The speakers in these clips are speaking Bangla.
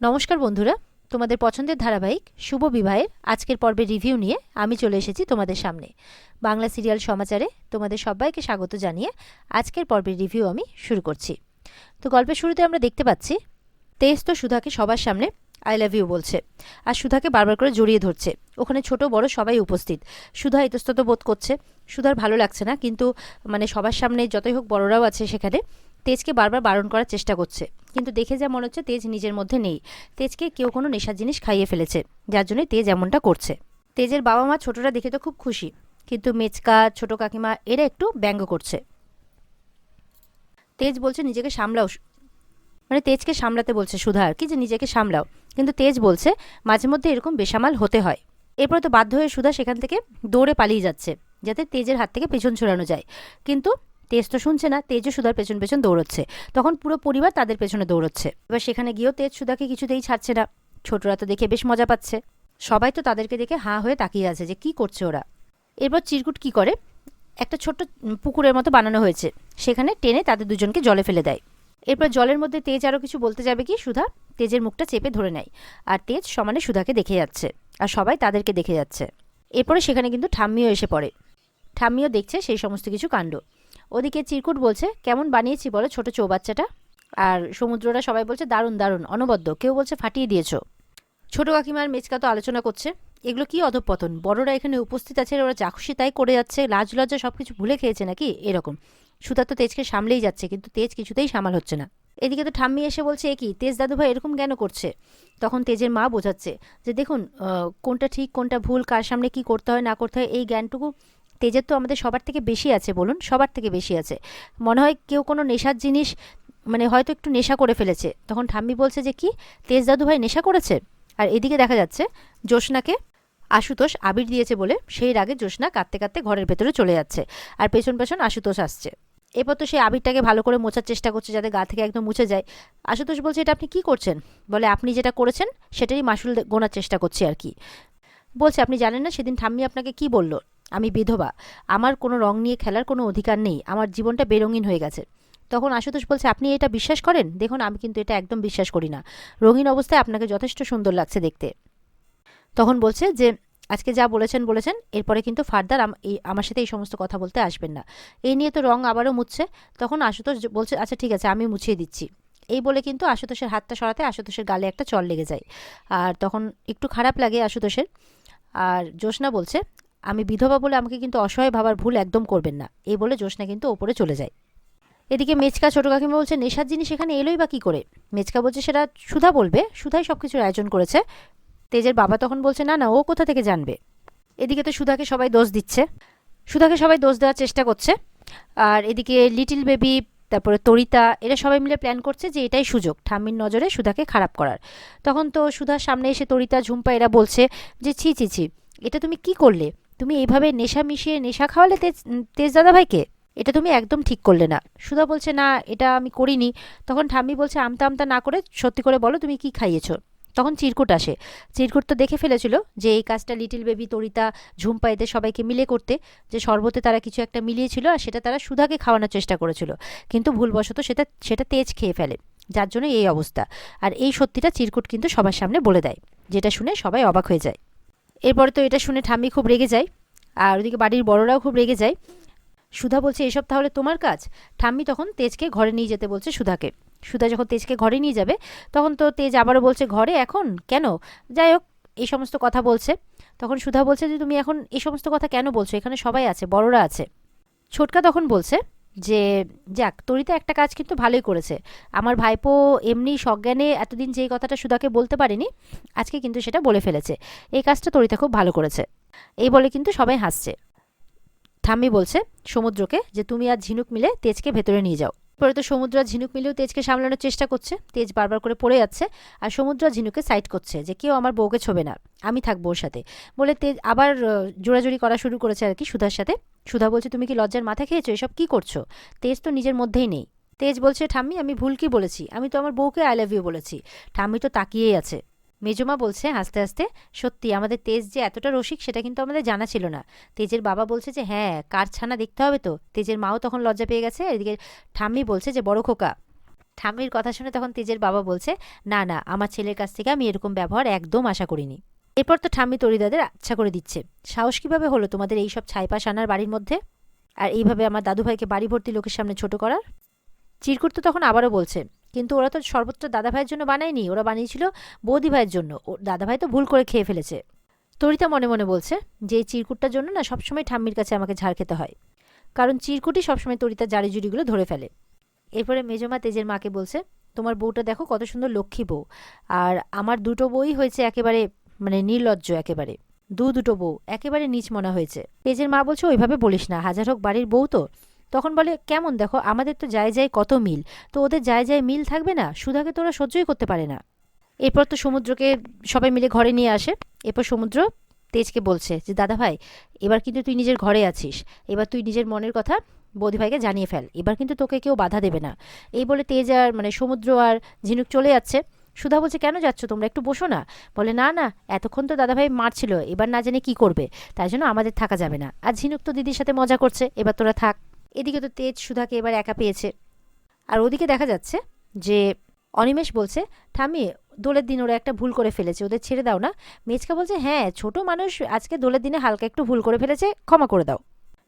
নমস্কার বন্ধুরা, তোমাদের পছন্দের ধারাবাহিক শুভ বিবাহের আজকের পর্বের রিভিউ নিয়ে আমি চলে এসেছি তোমাদের সামনে। বাংলা সিরিয়াল সমাচারে তোমাদের সবাইকে স্বাগত জানিয়ে আজকের পর্বের রিভিউ আমি শুরু করছি। তো গল্পের শুরুতে আমরা দেখতে পাচ্ছি তেজ তো সুধাকে সবার সামনে আই লাভ ইউ বলছে, আর সুধাকে বারবার করে জড়িয়ে ধরছে। ওখানে ছোট বড় সবাই উপস্থিত। সুধা ইতস্তত বোধ করছে, সুধার ভালো লাগছে না, কিন্তু সবার সামনে যতই হোক বড়রাও আছে সেখানে। তেজকে বারবার বারণ করার চেষ্টা করছে, কিন্তু দেখে যা মনে হচ্ছে তেজ নিজের মধ্যে নেই। তেজকে কেউ কোনো নেশার জিনিস খাইয়ে ফেলেছে, যার জন্য তেজ এমনটা করছে। তেজের বাবা মা ছোটরা দেখে তো খুব খুশি, কিন্তু মেচকা ছোট কাকিমা এরা একটু ব্যঙ্গ করছে। তেজ বলছে নিজেকে সামলাও, তেজকে সামলাতে বলছে সুধা আর কি, যে নিজেকে সামলাও। কিন্তু তেজ বলছে মাঝে মধ্যে এরকম বেসামাল হতে হয়। এরপরে তো বাধ্য হয়ে সুধা সেখান থেকে দৌড়ে পালিয়ে যাচ্ছে, যাতে তেজের হাত থেকে পেছন ছড়ানো যায়। কিন্তু তেজ তো শুনছে না, তেজও সুধার পেছন পেছন দৌড়চ্ছে। তখন পুরো পরিবার তাদের পেছনে দৌড়চ্ছে। এবার সেখানে গিয়েও তেজ সুধাকে কিছুতেই ছাড়ছে না। ছোটরা তো দেখে বেশ মজা পাচ্ছে, সবাই তো তাদেরকে দেখে হাঁ হয়ে তাকিয়ে আছে যে কি করছে ওরা। এরপর চিরকুট কি করে, একটা ছোট্ট পুকুরের মতো বানানো হয়েছে, সেখানে টেনে তাদের দুজনকে জলে ফেলে দেয়। এরপর জলের মধ্যে তেজ আরও কিছু বলতে যাবে কি সুধা তেজের মুখটা চেপে ধরে নেয়, আর তেজ সমানে সুধাকে দেখে যাচ্ছে, আর সবাই তাদেরকে দেখে যাচ্ছে। এরপরে সেখানে কিন্তু ঠাম্মিও এসে পড়ে। ঠাম্মিও দেখছে সেই সমস্ত কিছু কাণ্ড। ওদিকে চিরকুট বলছে কেমন বানিয়েছি বলো ছোট চৌবাচ্চাটা। আর সমুদ্ররা সবাই বলছে দারুণ দারুণ, অনবদ্য, কেউ বলছে ফাটিয়ে দিয়েছো। ছোট কাকিমার মেচকা তো আলোচনা করছে এগুলো কি অধঃপতন, বড়রা এখানে উপস্থিত আছে, ওরা যা খুশি তাই করে যাচ্ছে, লাজ লজ্জা সবকিছু ভুলে খেয়েছে নাকি এরকম। সুধা তো তেজকে সামলেই যাচ্ছে, কিন্তু তেজ কিছুতেই সামাল হচ্ছে না। এদিকে তো ঠাম্মি এসে বলছে এ কি তেজ দাদুভাই এরকম কেন করছে। তখন তেজের মা বোঝাচ্ছে যে দেখুন কোনটা ঠিক কোনটা ভুল, কার সামনে কি করতে হয় না করতে হয়, এই জ্ঞানটুকু তেজের তো আমাদের সবার থেকে বেশি আছে, বলুন সবার থেকে বেশি আছে। মনে হয় কেউ কোনো নেশার জিনিস হয়তো একটু নেশা করে ফেলেছে। তখন ঠাম্মি বলছে যে কি তেজ দাদুভাই নেশা করেছে। আর এদিকে দেখা যাচ্ছে জ্যোৎস্নাকে আশুতোষ আবির দিয়েছে বলে সেই রাগে জ্যোৎস্না কাঁদতে কাঁদতে ঘরের ভেতরে চলে যাচ্ছে, আর পেছন পেছন আশুতোষ আসছে। এরপর তো সেই আবিরটাকে ভালো করে মোছার চেষ্টা করছে যাতে গা থেকে একদম মুছে যায়। আশুতোষ বলছে এটা আপনি কি করছেন, বলে আপনি যেটা করেছেন সেটারই মাসুল গোনার চেষ্টা করছি আর কি। বলছে আপনি জানেন না সেদিন ঠাম্মি আপনাকে কি বলল, আমি বিধবা, আমার কোনো রং নিয়ে খেলার কোনো অধিকার নেই, আমার জীবনটা বেরঙিন হয়ে গেছে। তখন আশুতোষ বলছে আপনি এটা বিশ্বাস করেন, দেখুন আমি কিন্তু এটা একদম বিশ্বাস করি না, রঙিন অবস্থায় আপনাকে যথেষ্ট সুন্দর লাগছে দেখতে। তখন বলছে যে আজকে যা বলেছেন বলেছেন, এরপরে কিন্তু ফার্দার আমার সাথে এই সমস্ত কথা বলতে আসবেন না। এই নিয়ে তো রং আবারও মুছছে। তখন আশুতোষ বলছে আচ্ছা ঠিক আছে আমি মুছিয়ে দিচ্ছি। এই বলে কিন্তু আশুতোষের হাতটা সরাতে আশুতোষের গালে একটা চড় লেগে যায়, আর তখন একটু খারাপ লাগে আশুতোষের। আর জ্যোৎস্না বলছে আমি বিধবা বলে আমাকে কিন্তু অসহায় ভাবার ভুল একদম করবেন না, এই বলে জ্যোৎস্না কিন্তু ওপরে চলে যায়। এদিকে মেচকা ছোট কাকিমা বলছে নেশার জিনিস এখানে এলোই বা কি করে। মেচকা বলছে সেটা সুধা বলবে, সুধাই সবকিছুর আয়োজন করেছে। তেজের বাবা তখন বলছে না না ও কোথা থেকে জানবে। এদিকে তো সুধাকে সবাই দোষ দিচ্ছে, সুধাকে সবাই দোষ দেওয়ার চেষ্টা করছে। আর এদিকে লিটিল বেবি, তারপরে তরিতা, এরা সবাই মিলে প্ল্যান করছে যে এটাই সুযোগ ঠাম্মির নজরে সুধাকে খারাপ করার। তখন তো সুধার সামনে এসে তরিতা ঝুম্পা এরা বলছে যে ছি ছি ছি, এটা তুমি কি করলে, তুমি এইভাবে নেশা মিশিয়ে নেশা খাওয়ালে তেজ দাদা ভাইকে, এটা তুমি একদম ঠিক করলে না। সুধা বলছে না এটা আমি করিনি। তখন ঠাম্মি বলছে আমতা আমতা না করে সত্যি করে বলো তুমি কি খাইয়েছো। তখন চিরকুট আসে। চিরকুট তো দেখে ফেলেছিল যে এই কাজটা লিটিল বেবি তরিতা ঝুম্পা এদের সবাইকে মিলে করতে, যে শরবতে তারা কিছু একটা মিলিয়েছিল আর সেটা তারা সুধাকে খাওয়ানোর চেষ্টা করেছিল, কিন্তু ভুলবশত সেটা তেজ খেয়ে ফেলে, যার জন্য এই অবস্থা। আর এই সত্যিটা চিরকুট কিন্তু সবার সামনে বলে দেয়, যেটা শুনে সবাই অবাক হয়ে যায়। এরপরে তো এটা শুনে ঠাম্মি খুব রেগে যায়, আর ওদিকে বাড়ির বড়রাও খুব রেগে যায়। সুধা বলছে এসব তাহলে তোমার কাজ। ঠাম্মি তখন তেজকে ঘরে নিয়ে যেতে বলছে সুধাকে। সুধা যখন তেজকে ঘরে নিয়ে যাবে তখন তো তেজ আবারও বলছে ঘরে এখন কেন, যাই হোক এই সমস্ত কথা বলছে। তখন সুধা বলছে যে তুমি এখন এই সমস্ত কথা কেন বলছো, এখানে সবাই আছে, বড়রা আছে। ছোটকা তখন বলছে যে যাক তরিতা একটা কাজ কিন্তু ভালোই করেছে, আমার ভাইপো এমনি সজ্ঞানে এতদিন যেই কথাটা সুধাকে বলতে পারেনি আজকে কিন্তু সেটা বলে ফেলেছে, এই কাজটা তরিতা খুব ভালো করেছে। এই বলে কিন্তু সবাই হাসছে। ঠাম্মি বলছে সমুদ্রকে যে তুমি আর ঝিনুক মিলে তেজকে ভেতরে নিয়ে যাও। পরে তো সমুদ্র আর ঝিনুক মিলেও তেজকে সামলানোর চেষ্টা করছে, তেজ বারবার করে পড়ে যাচ্ছে, আর সমুদ্র আর ঝিনুকে সাইড করছে যে কেউ আমার বউকে ছোবে না, আমি থাকবো ওর সাথে, বলে তেজ আবার জোড়াজুড়ি করা শুরু করেছে আর কি সুধার সাথে। সুধা বলছে তুমি কি লজ্জার মাথা খেয়েছো, এসব কি করছো, তেজ তো নিজের মধ্যেই নেই। তেজ বলছে ঠাম্মি আমি ভুল কি বলেছি, আমি তো আমার বউকে আই লাভ ইউ বলেছি। ঠাম্মি তো তাকিয়েই আছে। মেজমা বলছে হাসতে হাসতে সত্যি আমাদের তেজ যে এতটা রসিক সেটা কিন্তু আমাদের জানা ছিল না। তেজের বাবা বলছে যে হ্যাঁ কার ছানা দেখতে হবে তো। তেজের মাও তখন লজ্জা পেয়ে গেছে। এদিকে ঠাম্মি বলছে যে বড় খোকা ঠাম্মির কথা শুনে তখন তেজের বাবা বলছে, না না, আমার ছেলের কাছ থেকে আমি এরকম ব্যবহার একদম আশা করিনি। এরপর তো ঠাম্মি তরিদাদের আচ্ছা করে দিচ্ছে, সাহস কিভাবে হলো তোমাদের এইসব ছাইপাশ আনার বাড়ির মধ্যে, আর এইভাবে আমার দাদুভাইকে বাড়ি ভর্তি লোকের সামনে ছোট করার। চিরকুট তো তখন আবারও বলছে, কিন্তু ওরা তো শরবতটা দাদাভাইয়ের জন্য বানায়নি, ওরা বানিয়েছিল বৌদি ভাইয়ের জন্য, ও দাদাভাই তো ভুল করে খেয়ে ফেলেছে। তরিতা মনে মনে বলছে যে এই চিরকুটটার জন্য না সবসময় ঠাম্মির কাছে আমাকে ঝাড় খেতে হয়, কারণ চিরকুটই সবসময় তরিতার জারিজুরিগুলো ধরে ফেলে। এরপরে মেজমা তেজের মাকে বলছে, তোমার বউটা দেখো কত সুন্দর লক্ষ্মী বউ, আর আমার দুটো বউই হয়েছে একেবারে নির্লজ্জ, একেবারে দুটো বউ একেবারে নিচ মনা হয়েছে। তেজের মা বলছে, ওইভাবে বলিস না, হাজার হোক বাড়ির বউ তো। তখন বলে, কেমন দেখো, আমাদের তো যায় যায় কত মিল, তো ওদের যায় যায় মিল থাকবে না? সুধাকে তোরা সহ্যই করতে পারে না। এরপর তো সমুদ্রকে সবাই মিলে ঘরে নিয়ে আসে। এরপর সমুদ্র তেজকে বলছে যে, দাদা ভাই, এবার কিন্তু তুই নিজের ঘরে আছিস, এবার তুই নিজের মনের কথা বৌদিভাইকে জানিয়ে ফেল, এবার কিন্তু তোকে কেউ বাধা দেবে না। এই বলে তেজ আর সমুদ্র আর ঝিনুক চলে যাচ্ছে। সুধা বলছে, কেন যাচ্ছ তোমরা, একটু বসো না। বলে, না না, এতক্ষণ তো দাদাভাই মারছিল, এবার না জানি কি করবে, তাই জন্য আমাদের থাকা যাবে না। আর ঝিনুক তো দিদির সাথে মজা করছে, এবার তোরা থাক। এদিকে তো তেজ সুধাকে এবার একা পেয়েছে। আর ওদিকে দেখা যাচ্ছে যে অনিমেষ বলছে, ঠাম্মি, দোলের দিন ওরা একটা ভুল করে ফেলেছে, ওদের ছেড়ে দাও না। মেচকা বলছে, হ্যাঁ, ছোট মানুষ, আজকে দোলের দিনে হালকা একটু ভুল করে ফেলেছে, ক্ষমা করে দাও।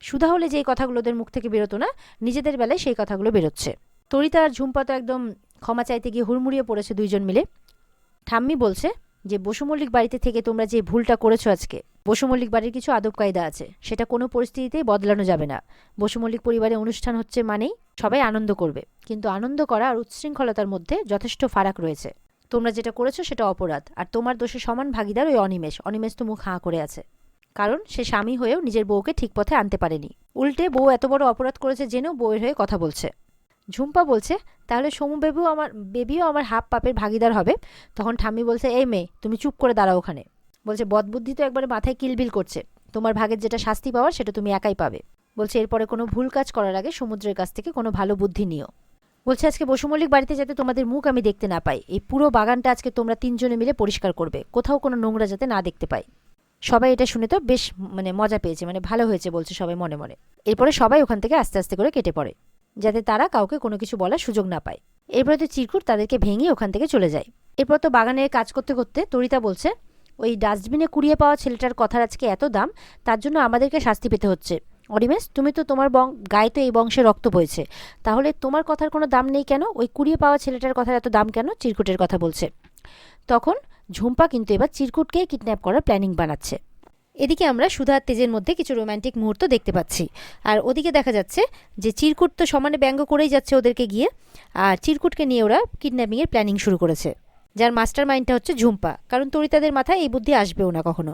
সুধা হলে যেই কথাগুলো ওদের মুখ থেকে বেরোতো না, নিজেদের বেলায় সেই কথাগুলো বেরোচ্ছে। তরিতা আর ঝুম্পা তো একদম ক্ষমা চাইতে গিয়ে হুড়মুড়িয়ে পড়েছে দুইজন মিলে। ঠাম্মি বলছে যে, বসু মল্লিক বাড়িতে থেকে তোমরা যে ভুলটা করেছো আজকে, বসু মল্লিক বাড়ির কিছু আদব কায়দা আছে, সেটা কোনো পরিস্থিতিতেই বদলানো যাবে না। বসু মল্লিক পরিবারে অনুষ্ঠান হচ্ছে মানেই সবাই আনন্দ করবে, কিন্তু আনন্দ করা আর উচ্ছৃঙ্খলতার মধ্যে যথেষ্ট ফারাক রয়েছে। তোমরা যেটা করেছো সেটা অপরাধ, আর তোমার দোষে সমান ভাগিদার ওই অনিমেষ। অনিমেষ তো মুখ হাঁ করে আছে, কারণ সে স্বামী হয়েও নিজের বউকে ঠিক পথে আনতে পারেনি, উল্টে বউ এত বড় অপরাধ করেছে জেনেও বউয়ের হয়ে কথা বলছে। ঝুম্পা বলছে, তাহলে সমু বেবিও আমার হাফ পাপের ভাগিদার হবে। তখন ঠাম্মি বলছে, এই মেয়ে, তুমি চুপ করে দাঁড়াও ওখানে। বলছে, বদবুদ্ধি তো একবারে মাথায় কিলবিল করছে, তোমার ভাগের যেটা শাস্তি পাওয়ার সেটা তুমি একাই পাবে। বলছে, এরপরে কোনো ভুল কাজ করার আগে সমুদ্রের কাছ থেকে কোনো ভালো বুদ্ধি নিও। বলছে, আজকে বসু মল্লিক বাড়িতে যাতে তোমাদের মুখ আমি দেখতে না পাই, এই পুরো বাগানটা আজকে তোমরা তিনজনে মিলে পরিষ্কার করবে, কোথাও কোনো নোংরা যাতে না দেখতে পাই। সবাই এটা শুনে তো বেশ মজা পেয়েছে, ভালো হয়েছে বলছে সবাই মনে মনে। এরপরে সবাই ওখান থেকে আস্তে আস্তে করে কেটে পড়ে, যাতে তারা কাউকে কোনো কিছু বলার সুযোগ না পায়। এরপরে তো চিরকুট তাদেরকে ভেঙে ওখান থেকে চলে যায়। এরপর তো বাগানে কাজ করতে করতে তরিতা বলছে, ওই ডাস্টবিনে কুড়িয়ে পাওয়া ছেলেটার কথার আজকে এত দাম, তার জন্য আমাদেরকে শাস্তি পেতে হচ্ছে। অরিমেশ, তুমি তো তোমার গায়ে তো এই বংশে রক্ত বইছে, তাহলে তোমার কথার কোনো দাম নেই কেন? ওই কুড়িয়ে পাওয়া ছেলেটার কথার এত দাম কেন? চিরকুটের কথা বলছে। তখন ঝুম্পা কিন্তু এবার চিরকুটকে কিডন্যাপ করার প্ল্যানিং বানাচ্ছে। এদিকে আমরা সুধা আর তেজের মধ্যে কিছু রোম্যান্টিক মুহূর্ত দেখতে পাচ্ছি, আর ওদিকে দেখা যাচ্ছে যে চিরকুট তো সমানে ব্যঙ্গ করেই যাচ্ছে ওদেরকে গিয়ে, আর চিরকুটকে নিয়ে ওরা কিডন্যাপিংয়ের প্ল্যানিং শুরু করেছে, যার মাস্টার মাইন্ডটা হচ্ছে ঝুম্পা, কারণ তরিতাদের মাথায় এই বুদ্ধি আসবেও না কখনো।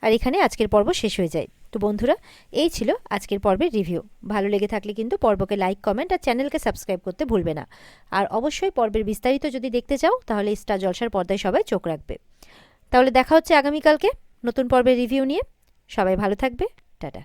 আর এখানে আজকের পর্ব শেষ হয়ে যায়। তো বন্ধুরা, এই ছিল আজকের পর্বের রিভিউ। ভালো লেগে থাকলে কিন্তু পর্বকে লাইক, কমেন্ট আর চ্যানেলকে সাবস্ক্রাইব করতে ভুলবে না। আর অবশ্যই পর্বের বিস্তারিত যদি দেখতে চাও, তাহলে স্টার জলসার পর্দায় সবাই চোখ রাখবে। তাহলে দেখা হচ্ছে আগামীকালকে নতুন পর্বের রিভিউ নিয়ে। সবাই ভালো থাকবে, টাটা।